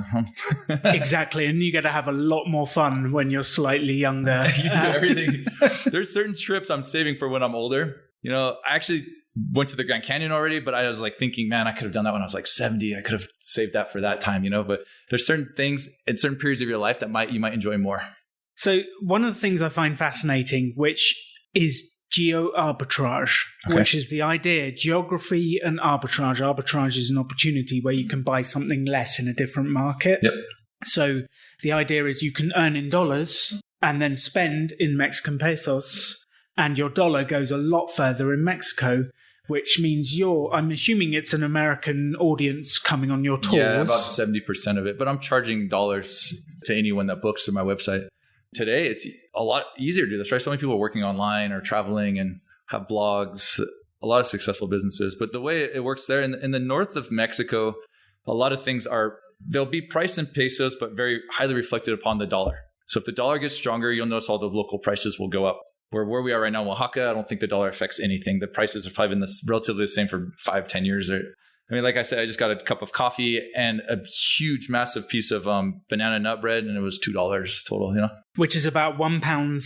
Exactly. And you get to have a lot more fun when you're slightly younger. You do everything. There's certain trips I'm saving for when I'm older. I actually went to the Grand Canyon already, but I was like thinking, man, I could have done that when I was like 70. I could have saved that for that time, but there's certain things in certain periods of your life that you might enjoy more. So one of the things I find fascinating, which is geo-arbitrage, which is the idea, geography and arbitrage. Arbitrage is an opportunity where you can buy something less in a different market. Yep. So the idea is you can earn in dollars and then spend in Mexican pesos and your dollar goes a lot further in Mexico, which means I'm assuming it's an American audience coming on your tours. Yeah, about 70% of it. But I'm charging dollars to anyone that books through my website. Today, it's a lot easier to do this, right? So many people are working online or traveling and have blogs, a lot of successful businesses. But the way it works there in the north of Mexico, a lot of things they'll be priced in pesos, but very highly reflected upon the dollar. So if the dollar gets stronger, you'll notice all the local prices will go up. Where we are right now in Oaxaca, I don't think the dollar affects anything. The prices have probably been relatively the same for 5-10 years. Like I said, I just got a cup of coffee and a huge, massive piece of banana nut bread, and it was $2 total, Which is about £1.40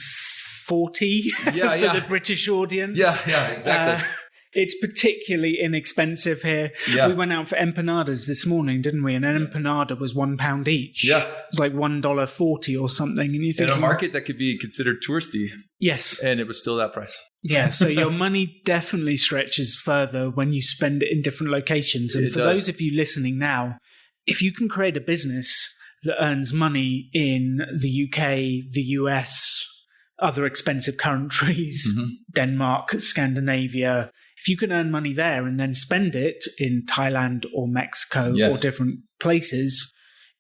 for the British audience. Yeah, exactly. It's particularly inexpensive here. Yeah. We went out for empanadas this morning, didn't we? And an empanada was £1 each. Yeah. It's like $1.40 or something. And you think in a market that could be considered touristy. Yes. And it was still that price. Yeah. So your money definitely stretches further when you spend it in different locations. And for those of you listening now, if you can create a business that earns money in the UK, the US, other expensive countries, Denmark, Scandinavia, if you can earn money there and then spend it in Thailand or Mexico or different places,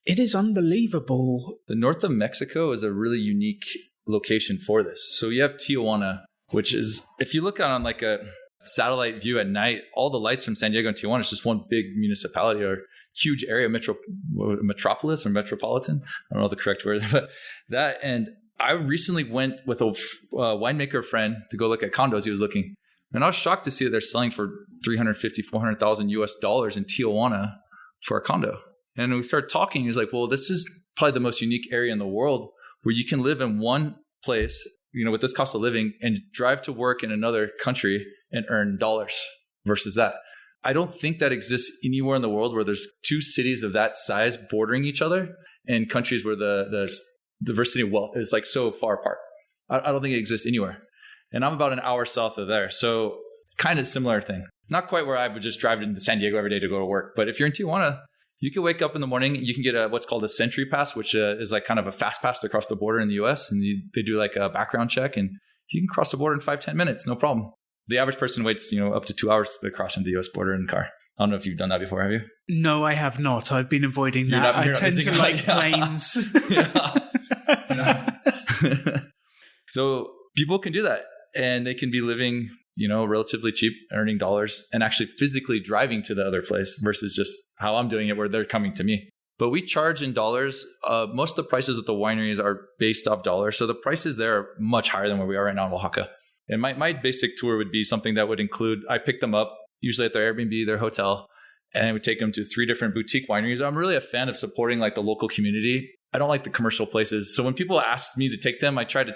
it is unbelievable. The north of Mexico is a really unique location for this. So you have Tijuana, which is, if you look out on like a satellite view at night, all the lights from San Diego and Tijuana is just one big municipality or huge area, metropolis or metropolitan. I don't know the correct word, but that. And I recently went with a winemaker friend to go look at condos he was looking. And I was shocked to see that they're selling for $350,000, $400,000 US in Tijuana for a condo. And we started talking. He's like, well, this is probably the most unique area in the world where you can live in one place, with this cost of living, and drive to work in another country and earn dollars versus that. I don't think that exists anywhere in the world where there's two cities of that size bordering each other and countries where the diversity of wealth is like so far apart. I don't think it exists anywhere. And I'm about an hour south of there. So kind of similar thing. Not quite where I would just drive into San Diego every day to go to work. But if you're in Tijuana, you can wake up in the morning, you can get what's called a Sentry Pass, which is like kind of a fast pass across the border in the US. And they do like a background check and you can cross the border in 5-10 minutes, no problem. The average person waits, up to 2 hours to cross into the US border in a car. I don't know if you've done that before, have you? No, I have not. I've been avoiding that. I tend to like planes. So people can do that. And they can be living, relatively cheap, earning dollars, and actually physically driving to the other place versus just how I'm doing it where they're coming to me. But we charge in dollars. Most of the prices at the wineries are based off dollars. So the prices there are much higher than where we are right now in Oaxaca. And my basic tour would be something that would include, I pick them up, usually at their Airbnb, their hotel, and I would take them to 3 different boutique wineries. I'm really a fan of supporting like the local community. I don't like the commercial places. So when people ask me to take them, I try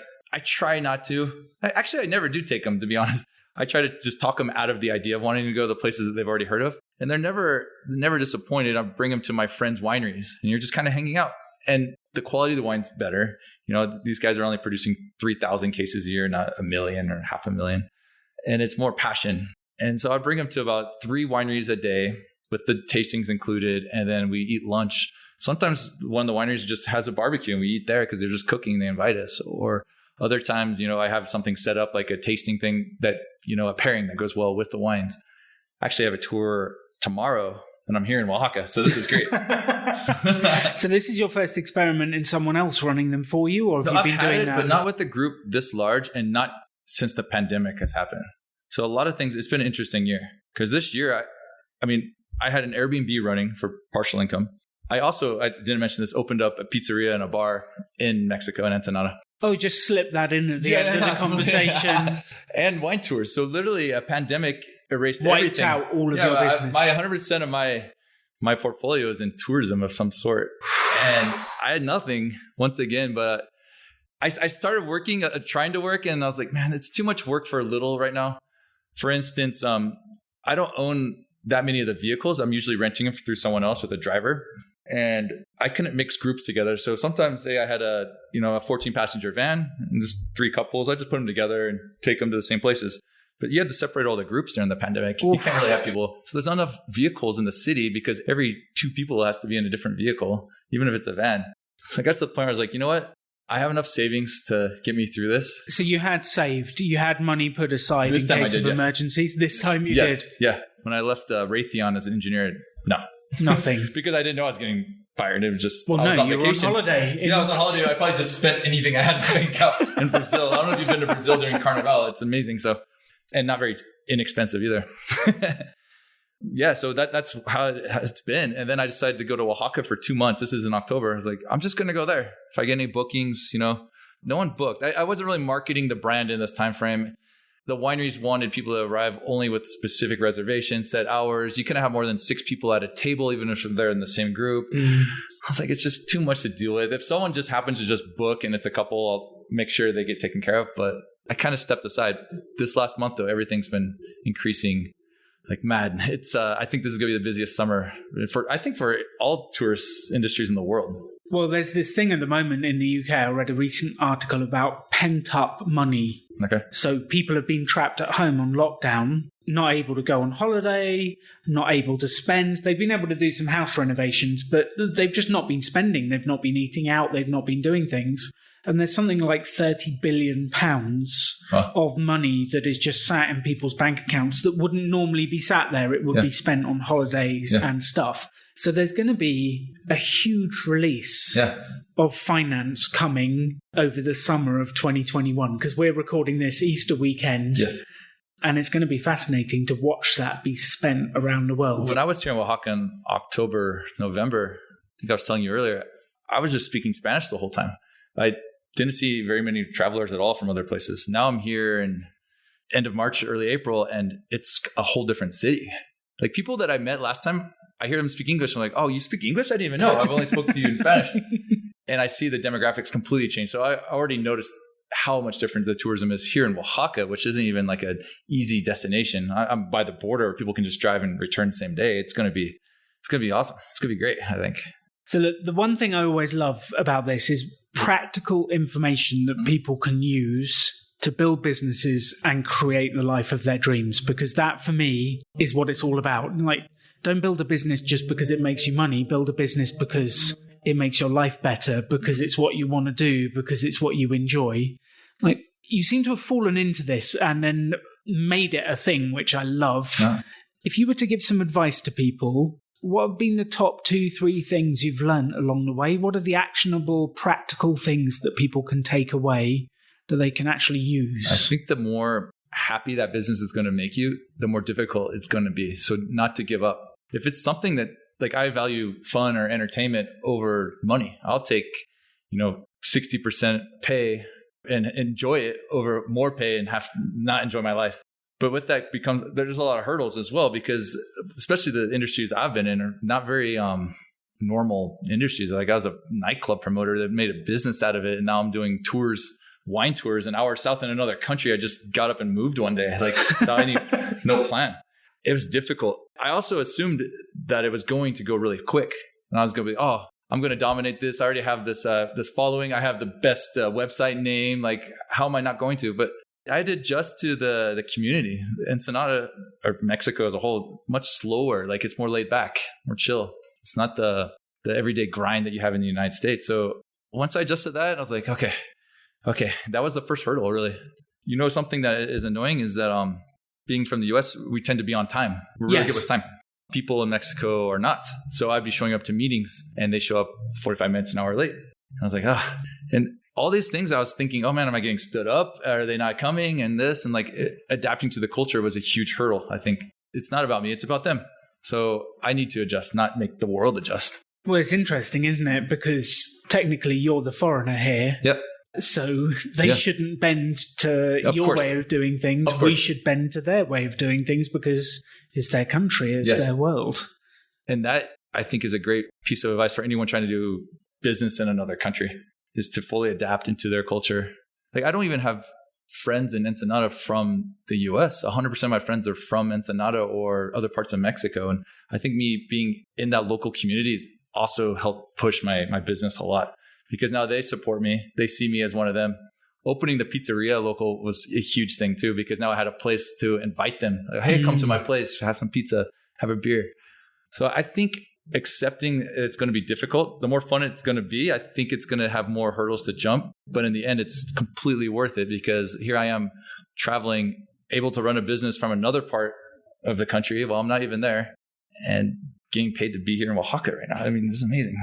not to. I never do take them, to be honest. I try to just talk them out of the idea of wanting to go to the places that they've already heard of. And they're never disappointed. I bring them to my friends' wineries and you're just kind of hanging out. And the quality of the wine's better. These guys are only producing 3,000 cases a year, not 1 million or 500,000. And it's more passion. And so I bring them to about 3 wineries a day with the tastings included. And then we eat lunch. Sometimes one of the wineries just has a barbecue and we eat there because they're just cooking. They invite us. Or other times, I have something set up like a tasting thing that, a pairing that goes well with the wines. I actually have a tour tomorrow and I'm here in Oaxaca. So this is great. So this is your first experiment in someone else running them for you? Or have you been doing that? But not with a group this large and not since the pandemic has happened. So a lot of things, it's been an interesting year because this year, I had an Airbnb running for partial income. I didn't mention this, opened up a pizzeria and a bar in Mexico, in Ensenada. Oh, just slip that in at the end of the conversation. And wine tours. So literally a pandemic erased Wiped everything. out all of your business. 100% of my portfolio is in tourism of some sort. And I had nothing once again, but I started working, trying to work. And I was like, man, it's too much work for a little right now. For instance, I don't own that many of the vehicles. I'm usually renting them through someone else with a driver. And I couldn't mix groups together. So sometimes, say I had a 14 passenger van and just 3 couples. I just put them together and take them to the same places. But you had to separate all the groups during the pandemic. Oof. You can't really have people. So there's not enough vehicles in the city because every 2 people has to be in a different vehicle, even if it's a van. So I got to the point where I was like, you know what? I have enough savings to get me through this. So you had saved, you had money put aside in case of emergencies. This time you did? Yeah. When I left Raytheon as an engineer, no. Nothing. Because I didn't know I was getting fired. It was just, well, I was no, on you vacation. were on holiday. I was on holiday. I probably just spent anything I had in my bank account in Brazil. I don't know if you've been to Brazil during Carnival. It's amazing. So, and not very inexpensive either. Yeah, so that's how it's been. And then I decided to go to Oaxaca for 2 months. This is in October. I was like, I'm just going to go there. If I get any bookings, no one booked. I wasn't really marketing the brand in this time frame. The wineries wanted people to arrive only with specific reservations, set hours. You couldn't have more than 6 people at a table, even if they're in the same group. I was like, it's just too much to deal with. If someone just happens to just book and it's a couple, I'll make sure they get taken care of. But I kind of stepped aside. This last month, though, everything's been increasing like mad. It's I think this is going to be the busiest summer for all tourist industries in the world. Well, there's this thing at the moment in the UK. I read a recent article about pent up money. Okay. So people have been trapped at home on lockdown, not able to go on holiday, not able to spend. They've been able to do some house renovations, but they've just not been spending. They've not been eating out. They've not been doing things. And there's something like £30 billion of money that is just sat in people's bank accounts that wouldn't normally be sat there. It would be spent on holidays and stuff. So there's going to be a huge release of finance coming over the summer of 2021, because we're recording this Easter weekend. Yes. And it's going to be fascinating to watch that be spent around the world. When I was here in Oaxaca in October, November, I think I was telling you earlier, I was just speaking Spanish the whole time. I didn't see very many travelers at all from other places. Now I'm here in end of March, early April, and it's a whole different city. Like people that I met last time, I hear them speak English. I'm like, oh, you speak English? I didn't even know. I've only spoken to you in Spanish. And I see the demographics completely change. So I already noticed how much different the tourism is here in Oaxaca, which isn't even like an easy destination. I'm by the border where people can just drive and return the same day. It's going to be awesome. It's going to be great, I think. So the one thing I always love about this is practical information that people can use to build businesses and create the life of their dreams, because that for me is what it's all about. Like, don't build a business just because it makes you money. Build a business because it makes your life better, because it's what you want to do, because it's what you enjoy. Like, you seem to have fallen into this and then made it a thing, which I love. No. If you were to give some advice to people, what have been the top 2-3 things you've learned along the way? What are the actionable, practical things that people can take away that they can actually use? I think the more happy that business is going to make you, the more difficult it's going to be. So not to give up. If it's something that, like, I value fun or entertainment over money, I'll take, 60% pay and enjoy it over more pay and have to not enjoy my life. But with that there's a lot of hurdles as well, because especially the industries I've been in are not very normal industries. Like I was a nightclub promoter that made a business out of it. And now I'm doing wine tours an hour south in another country. I just got up and moved one day, like without no plan. It was difficult. I also assumed that it was going to go really quick. And I was going to be, I'm going to dominate this. I already have this following. I have the best website name. Like, how am I not going to? But I had to adjust to the community. Ensenada, or Mexico as a whole, much slower. Like, it's more laid back, more chill. It's not the everyday grind that you have in the United States. So once I adjusted that, I was like, okay. That was the first hurdle, really. Something that is annoying is that being from the US, we tend to be on time. We're really good with time. People in Mexico are not. So I'd be showing up to meetings and they show up 45 minutes, an hour late. And I was like, And all these things I was thinking, oh man, am I getting stood up? Are they not coming? And this, and adapting to the culture was a huge hurdle. I think it's not about me, it's about them. So I need to adjust, not make the world adjust. Well, it's interesting, isn't it? Because technically you're the foreigner here. Yep. So they shouldn't bend to your way of doing things. We should bend to their way of doing things because it's their country, it's their world. And that, I think, is a great piece of advice for anyone trying to do business in another country, is to fully adapt into their culture. Like, I don't even have friends in Ensenada from the US. 100% of my friends are from Ensenada or other parts of Mexico. And I think me being in that local community also helped push my business a lot, because now they support me. They see me as one of them. Opening the pizzeria local was a huge thing too, because now I had a place to invite them. Like, hey, come to my place, have some pizza, have a beer. So I think accepting it's going to be difficult. The more fun it's going to be, I think it's going to have more hurdles to jump. But in the end, it's completely worth it because here I am traveling, able to run a business from another part of the country. Well, I'm not even there and getting paid to be here in Oaxaca right now. I mean, this is amazing.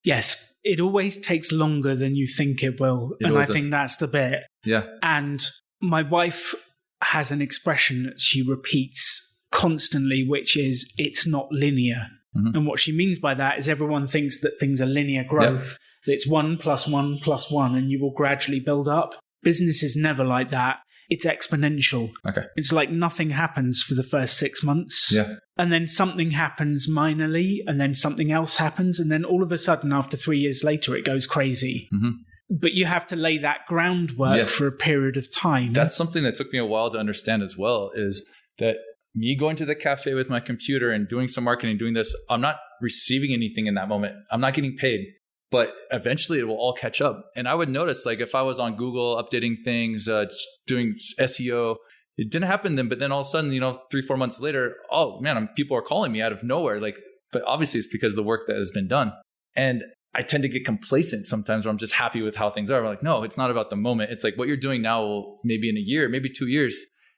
Yes. It always takes longer than you think it will. And I think that's the bit. Yeah. And my wife has an expression that she repeats constantly, which is, it's not linear. Mm-hmm. And what she means by that is everyone thinks that things are linear growth, that it's 1 + 1 + 1, and you will gradually build up. Business is never like that. It's exponential. Okay. It's like nothing happens for the first 6 months. Yeah. And then something happens minorly, and then something else happens. And then all of a sudden, after 3 years later, it goes crazy. Mm-hmm. But you have to lay that groundwork for a period of time. That's something that took me a while to understand as well, is that me going to the cafe with my computer and doing some marketing, doing this, I'm not receiving anything in that moment. I'm not getting paid, but eventually it will all catch up. And I would notice, like, if I was on Google updating things, doing SEO, it didn't happen then, but then all of a sudden, 3-4 months later, oh man, people are calling me out of nowhere. Like, but obviously it's because of the work that has been done. And I tend to get complacent sometimes where I'm just happy with how things are. I'm like, no, it's not about the moment. It's like what you're doing now, maybe in a year, maybe 2 years.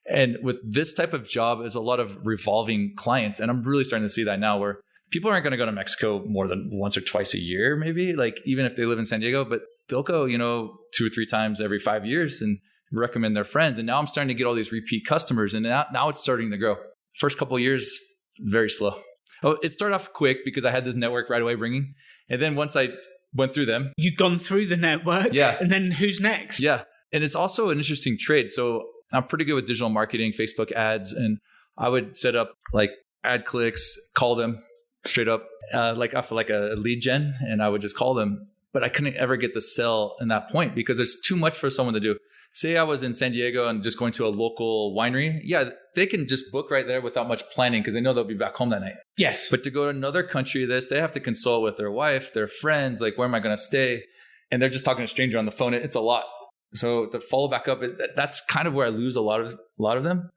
And with this type of job is a lot of revolving clients. And I'm really starting to see that now where people aren't going to go to Mexico more than once or twice a year, maybe, like even if they live in San Diego, but they'll go, 2 or 3 times every 5 years and recommend their friends. And now I'm starting to get all these repeat customers, and now it's starting to grow. First couple of years, very slow. Oh, it started off quick because I had this network right away bringing. And then once I went through them. You've gone through the network. Yeah. And then who's next? Yeah. And it's also an interesting trade. So I'm pretty good with digital marketing, Facebook ads. And I would set up like ad clicks, call them straight up, like after like a lead gen. And I would just call them. But I couldn't ever get the sell in that point because there's too much for someone to do. Say I was in San Diego and just going to a local winery. Yeah, they can just book right there without much planning because they know they'll be back home that night. Yes. But to go to another country, they have to consult with their wife, their friends, like, where am I going to stay? And they're just talking to a stranger on the phone. It's a lot. So to follow back up, that's kind of where I lose a lot of them.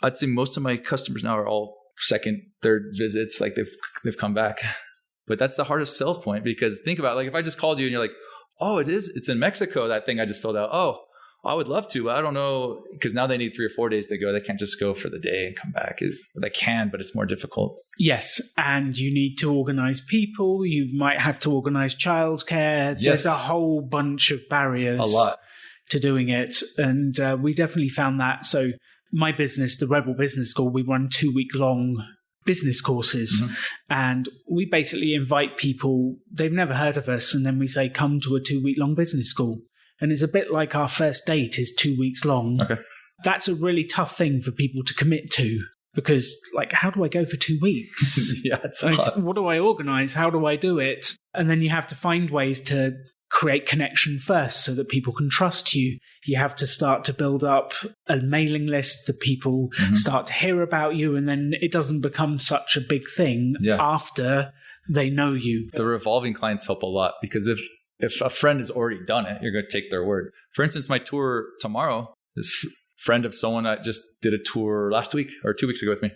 I'd say most of my customers now are all second, third visits. Like they've come back. But that's the hardest sell point because think about, like, if I just called you and you're like, oh, it's in Mexico, that thing I just filled out. Oh, I would love to, but I don't know, because now they need 3 or 4 days to go. They can't just go for the day and come back. They can, but it's more difficult. Yes, and you need to organize people. You might have to organize childcare. Yes. There's a whole bunch of barriers to doing it. And we definitely found that. So my business, the Rebel Business School, we run 2-week-long business courses. Mm-hmm. And we basically invite people, they've never heard of us. And then we say, come to a 2-week-long business school. And it's a bit like our first date is 2 weeks long. Okay. That's a really tough thing for people to commit to because, like, how do I go for 2 weeks? Yeah, it's like, what do I organize? How do I do it? And then you have to find ways to create connection first so that people can trust you. You have to start to build up a mailing list that people start to hear about you. And then it doesn't become such a big thing after they know you. The revolving clients help a lot because if a friend has already done it, you're going to take their word. For instance, my tour tomorrow, this friend of someone that just did a tour last week or 2 weeks ago with me.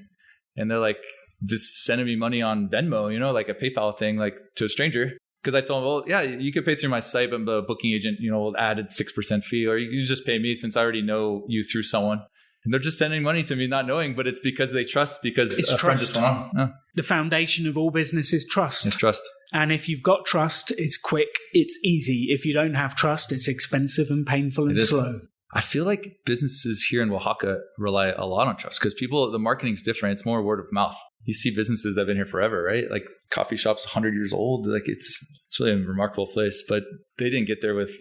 And they're like, just sending me money on Venmo, like a PayPal thing, like to a stranger. Because I told them, well, yeah, you could pay through my site, but the booking agent, will add a 6% fee, or you just pay me since I already know you through someone. And they're just sending money to me, not knowing, but it's because they trust, because it's trust. The foundation of all business is trust. It's trust. And if you've got trust, it's quick, it's easy. If you don't have trust, it's expensive and painful and slow. I feel like businesses here in Oaxaca rely a lot on trust because the marketing's different. It's more word of mouth. You see businesses that have been here forever, right? Like coffee shops, 100 years old. Like it's really a remarkable place, but they didn't get there with,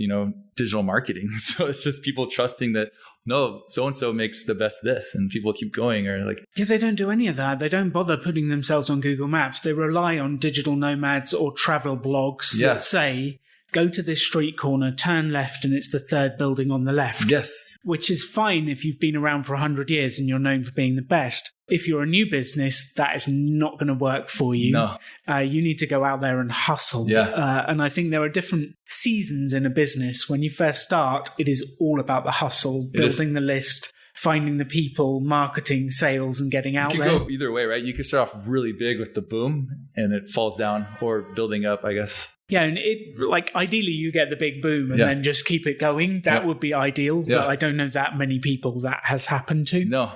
digital marketing. So it's just people trusting that, no, so-and-so makes the best this, and people keep going, or like. Yeah, they don't do any of that. They don't bother putting themselves on Google Maps. They rely on digital nomads or travel blogs that say, go to this street corner, turn left, and it's the third building on the left. Yes. Which is fine if you've been around for 100 years and you're known for being the best. If you're a new business, that is not going to work for you. No. You need to go out there and hustle. Yeah. And I think there are different seasons in a business. When you first start, it is all about the hustle, building the list, finding the people, marketing, sales, and getting out You there. can go either way, right? You can start off really big with the boom and it falls down, or building up, I guess. Yeah, and ideally you get the big boom and then just keep it going. That would be ideal, but I don't know that many people that has happened to. No.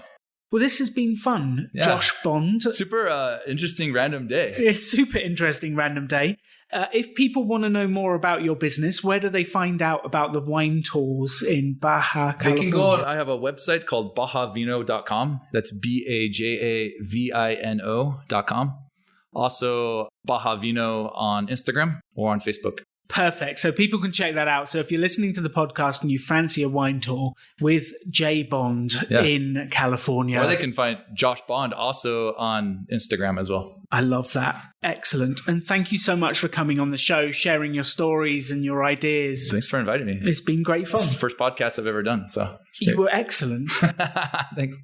Well, this has been fun, Josh Bond. Super interesting random day. It's a super interesting random day. If people want to know more about your business, where do they find out about the wine tours in Baja California? They can go on, I have a website called bajavino.com. That's BAJAVINO.com. Also, Baja Vino on Instagram or on Facebook. Perfect. So people can check that out. So if you're listening to the podcast and you fancy a wine tour with J Bond in California. Or they can find Josh Bond also on Instagram as well. I love that. Excellent. And thank you so much for coming on the show, sharing your stories and your ideas. Thanks for inviting me. It's been great fun. It's the first podcast I've ever done. So you were excellent. Thanks.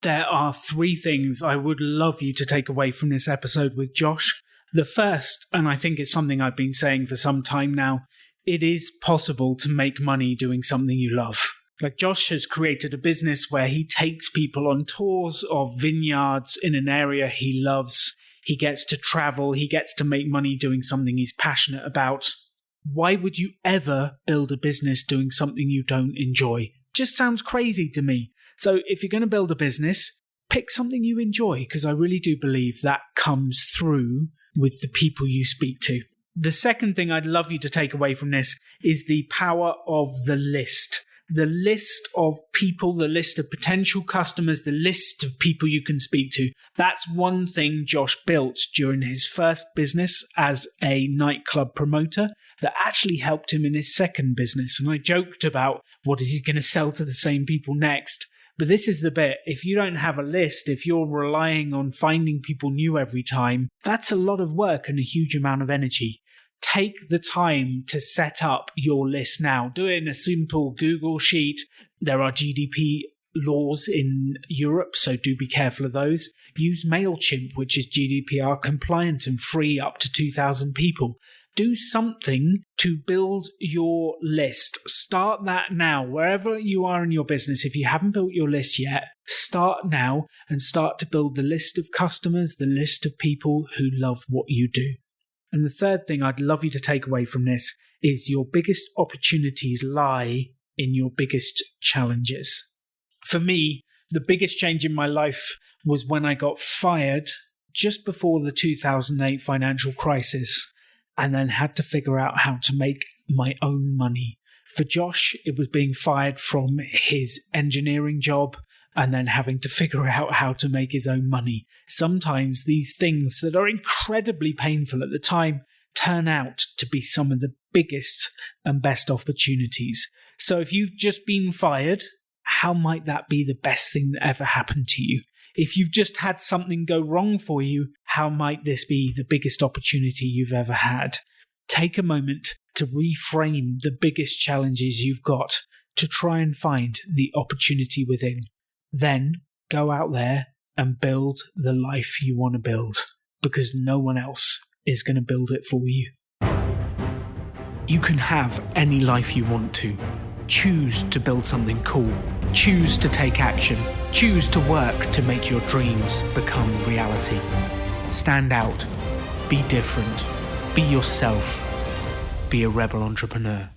There are 3 things I would love you to take away from this episode with Josh. The first, and I think it's something I've been saying for some time now, it is possible to make money doing something you love. Like Josh has created a business where he takes people on tours of vineyards in an area he loves. He gets to travel. He gets to make money doing something he's passionate about. Why would you ever build a business doing something you don't enjoy? Just sounds crazy to me. So if you're going to build a business, pick something you enjoy, because I really do believe that comes through with the people you speak to. The second thing I'd love you to take away from this is the power of the list. The list of people, the list of potential customers, the list of people you can speak to. That's one thing Josh built during his first business as a nightclub promoter that actually helped him in his second business. And I joked about what is he going to sell to the same people next. But this is the bit. If you don't have a list, if you're relying on finding people new every time, that's a lot of work and a huge amount of energy. Take the time to set up your list now. Do it in a simple Google sheet. There are GDP laws in Europe, so do be careful of those. Use MailChimp, which is GDPR compliant and free up to 2,000 people. Do something to build your list. Start that now. Wherever you are in your business, if you haven't built your list yet, start now and start to build the list of customers, the list of people who love what you do. And the third thing I'd love you to take away from this is your biggest opportunities lie in your biggest challenges. For me, the biggest change in my life was when I got fired just before the 2008 financial crisis, and then had to figure out how to make my own money. For Josh, it was being fired from his engineering job and then having to figure out how to make his own money. Sometimes these things that are incredibly painful at the time turn out to be some of the biggest and best opportunities. So if you've just been fired, how might that be the best thing that ever happened to you? If you've just had something go wrong for you, how might this be the biggest opportunity you've ever had? Take a moment to reframe the biggest challenges you've got to try and find the opportunity within. Then go out there and build the life you want to build, because no one else is going to build it for you. You can have any life you want to. Choose to build something cool. Choose to take action. Choose to work to make your dreams become reality. Stand out. Be different. Be yourself. Be a rebel entrepreneur.